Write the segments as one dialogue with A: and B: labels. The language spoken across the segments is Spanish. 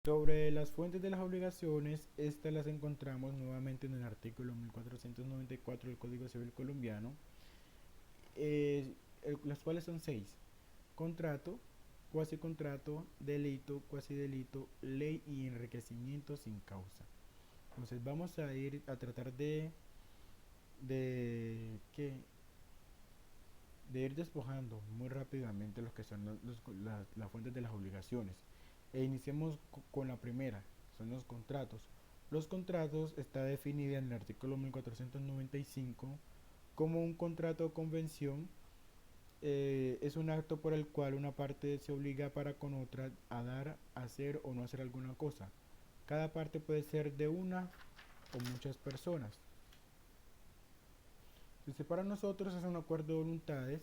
A: Sobre las fuentes de las obligaciones, estas las encontramos nuevamente en el artículo 1494 del Código Civil colombiano, las cuales son seis: contrato, cuasicontrato, delito, cuasidelito, ley y enriquecimiento sin causa. Entonces vamos a ir a tratar de, ¿qué? de ir despojando muy rápidamente los que son las fuentes de las obligaciones. E iniciemos con la primera, son los contratos. Los contratos está definida en el artículo 1495 como un contrato o convención. Es un acto por el cual una parte se obliga para con otra a dar, hacer o no hacer alguna cosa. Cada parte puede ser de una o muchas personas. Entonces, para nosotros es un acuerdo de voluntades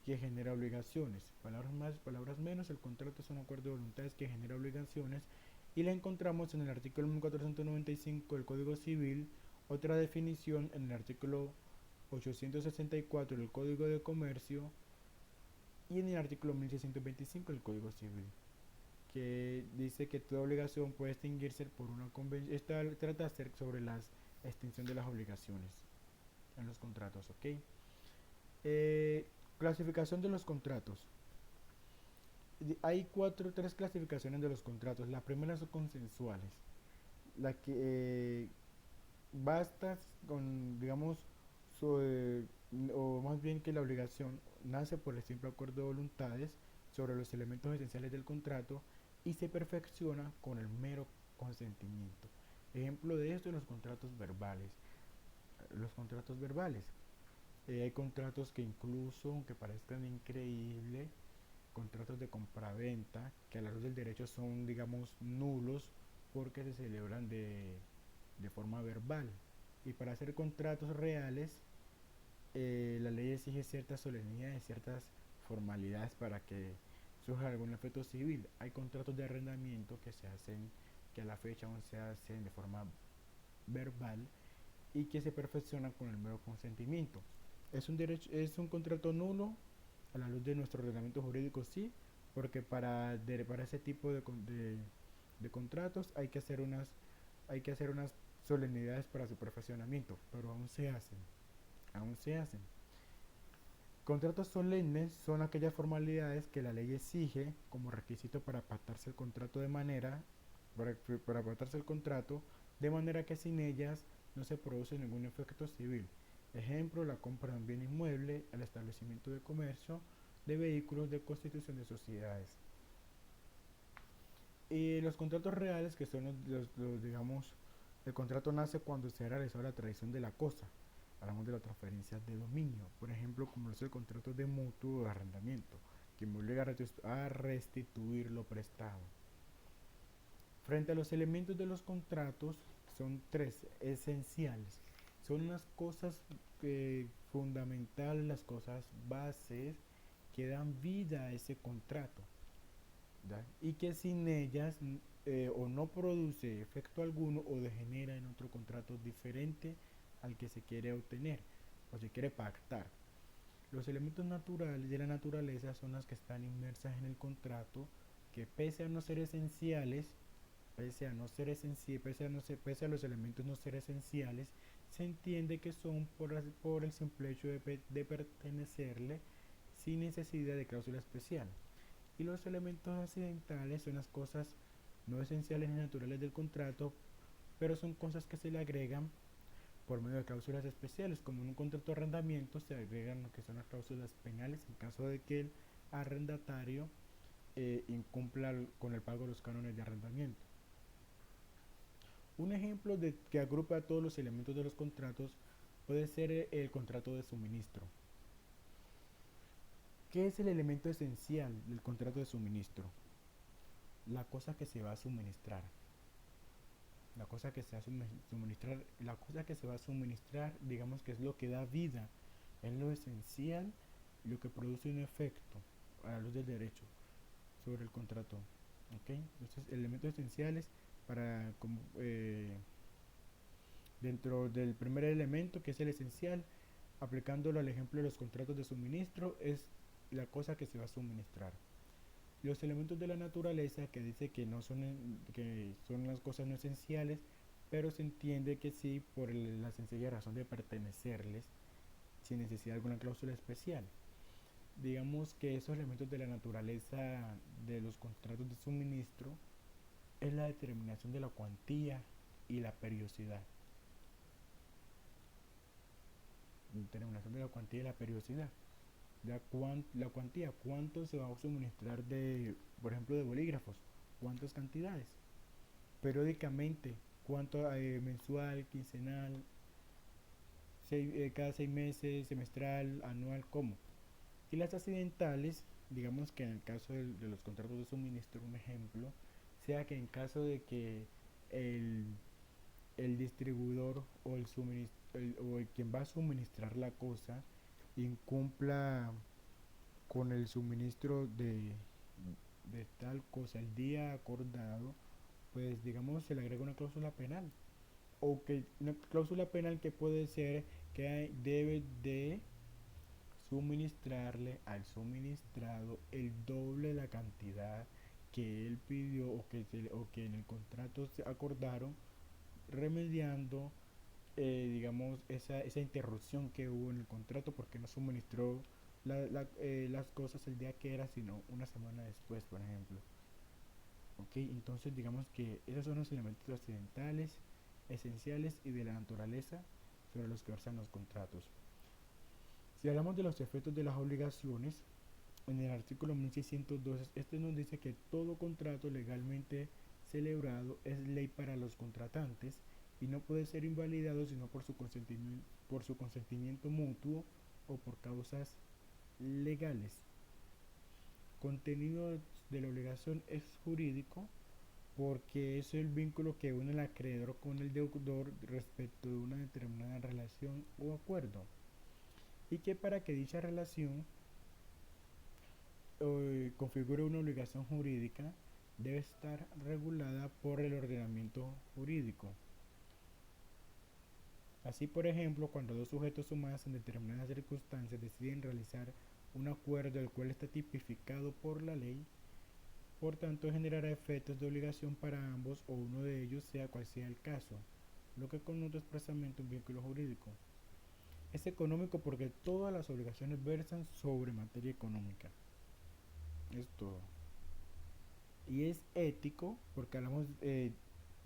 A: que genera obligaciones. Palabras más, palabras menos, el contrato es un acuerdo de voluntades que genera obligaciones y la encontramos en el artículo 1495 del Código Civil, otra definición en el artículo 864 del Código de Comercio y en el artículo 1625 del Código Civil, que dice que toda obligación puede extinguirse por una convención. Esta trata sobre la extinción de las obligaciones en los contratos, ¿ok? Clasificación de los contratos. Hay tres clasificaciones de los contratos. La primera son consensuales, la que basta con, digamos, su, o más bien que la obligación nace por el simple acuerdo de voluntades sobre los elementos esenciales del contrato y se perfecciona con el mero consentimiento. Ejemplo de esto, los contratos verbales. Los contratos verbales. Hay contratos que incluso, aunque parezcan increíbles, contratos de compraventa que a la luz del derecho son, digamos, nulos porque se celebran de forma verbal. Y para hacer contratos reales, la ley exige ciertas solemnidades, ciertas formalidades para que surja algún efecto civil. Hay contratos de arrendamiento que se hacen, que a la fecha aún se hacen de forma verbal y que se perfeccionan con el mero consentimiento. Es un contrato nulo a la luz de nuestro ordenamiento jurídico, sí, porque para ese tipo de contratos hay que hacer unas solemnidades para su perfeccionamiento, pero aún se hacen. Contratos solemnes son aquellas formalidades que la ley exige como requisito para pactarse el contrato para pactarse el contrato, de manera que sin ellas no se produce ningún efecto civil. Ejemplo, la compra de un bien inmueble, el establecimiento de comercio, de vehículos, de constitución de sociedades. Y los contratos reales, que son digamos, el contrato nace cuando se ha realizado la tradición de la cosa. Hablamos de la transferencia de dominio, por ejemplo, como es el contrato de mutuo o de arrendamiento, que me obliga a restituir lo prestado. Frente a los elementos de los contratos, son tres esenciales. Son unas cosas fundamentales, las cosas bases que dan vida a ese contrato, ¿da? Y que sin ellas o no produce efecto alguno o degenera en otro contrato diferente al que se quiere obtener o se quiere pactar. Los elementos naturales de la naturaleza son las que están inmersas en el contrato, que pese a no ser esenciales, pese a los elementos no ser esenciales, se entiende que son por el simple hecho de pertenecerle sin necesidad de cláusula especial. Y los elementos accidentales son las cosas no esenciales ni naturales del contrato, pero son cosas que se le agregan por medio de cláusulas especiales, como en un contrato de arrendamiento se agregan lo que son las cláusulas penales en caso de que el arrendatario incumpla con el pago de los cánones de arrendamiento. Un ejemplo de que agrupa todos los elementos de los contratos puede ser el contrato de suministro. ¿Qué es el elemento esencial del contrato de suministro? La cosa que se va a suministrar. La cosa que se va a suministrar, la cosa que se va a suministrar, digamos que es lo que da vida, es lo esencial, lo que produce un efecto a la luz del derecho sobre el contrato. ¿Okay? Entonces, elementos esenciales para dentro del primer elemento, que es el esencial, aplicándolo al ejemplo de los contratos de suministro, es la cosa que se va a suministrar. Los elementos de la naturaleza que dice que no son, que son las cosas no esenciales, pero se entiende que sí por la sencilla razón de pertenecerles sin necesidad de alguna cláusula especial. Digamos que esos elementos de la naturaleza de los contratos de suministro es la determinación de la cuantía y la periodicidad. Determinación de la cuantía y la periodicidad. La cuantía, cuánto se va a suministrar de, por ejemplo, de bolígrafos, cuántas cantidades, periódicamente, cuánto mensual, quincenal, cada 6 meses, semestral, anual, cómo. Y las accidentales, digamos que en el caso de los contratos de suministro, un ejemplo, sea que en caso de que el, el distribuidor o o el quien va a suministrar la cosa incumpla con el suministro de tal cosa el día acordado, pues digamos se le agrega una cláusula penal. O que una cláusula penal que puede ser que debe de suministrarle al suministrado el doble de la cantidad que él pidió o que en el contrato se acordaron, remediando digamos esa interrupción que hubo en el contrato porque no suministró las cosas el día que era, sino una semana después, por ejemplo. Ok, entonces digamos que esos son los elementos accidentales, esenciales y de la naturaleza sobre los que versan los contratos. Si hablamos de los efectos de las obligaciones, en el artículo 1612, este nos dice que todo contrato legalmente celebrado es ley para los contratantes y no puede ser invalidado sino por su consentimiento mutuo o por causas legales. Contenido de la obligación es jurídico porque es el vínculo que une al acreedor con el deudor respecto de una determinada relación o acuerdo, y que para que dicha relación configure una obligación jurídica debe estar regulada por el ordenamiento jurídico. Así, por ejemplo, cuando dos sujetos o más en determinadas circunstancias deciden realizar un acuerdo el cual está tipificado por la ley, por tanto generará efectos de obligación para ambos o uno de ellos, sea cual sea el caso, lo que connota expresamente un vínculo jurídico. Es económico porque todas las obligaciones versan sobre materia económica. Es todo. Y es ético porque hablamos,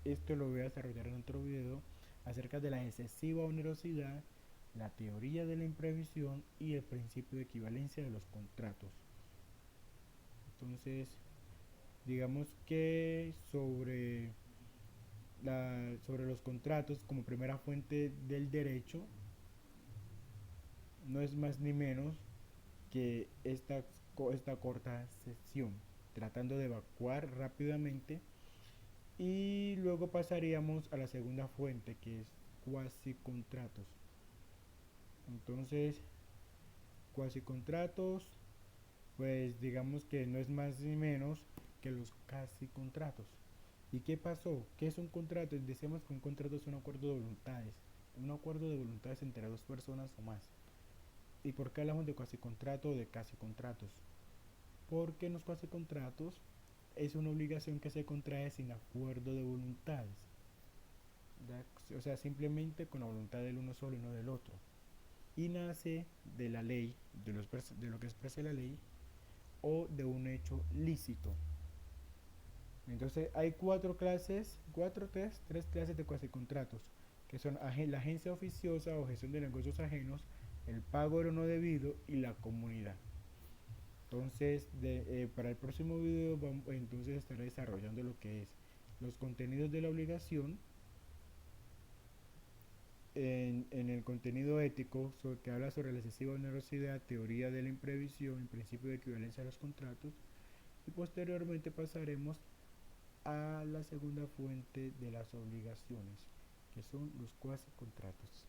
A: esto lo voy a desarrollar en otro video, acerca de la excesiva onerosidad, la teoría de la imprevisión y el principio de equivalencia de los contratos. Entonces, digamos que sobre los contratos como primera fuente del derecho, no es más ni menos que esta corta sección, tratando de evacuar rápidamente, y luego pasaríamos a la segunda fuente, que es cuasi contratos. Entonces, cuasi contratos, pues digamos que no es más ni menos que los casi contratos. ¿Y qué pasó? ¿Qué es un contrato? Decíamos que un contrato es un acuerdo de voluntades, entre dos personas o más. ¿Y por qué hablamos de cuasi contrato o de casi contratos? Porque en los cuasi contratos es una obligación que se contrae sin acuerdo de voluntades, o sea, simplemente con la voluntad del uno solo y no del otro, y nace de la ley, de lo que expresa la ley, o de un hecho lícito. Entonces hay tres clases de cuasi contratos, que son la agencia oficiosa o gestión de negocios ajenos, el pago de lo no debido y la comunidad. Entonces, para el próximo video entonces estaré desarrollando lo que es los contenidos de la obligación, en el contenido ético que habla sobre la excesiva onerosidad, teoría de la imprevisión, principio de equivalencia de los contratos, y posteriormente pasaremos a la segunda fuente de las obligaciones, que son los cuasi contratos.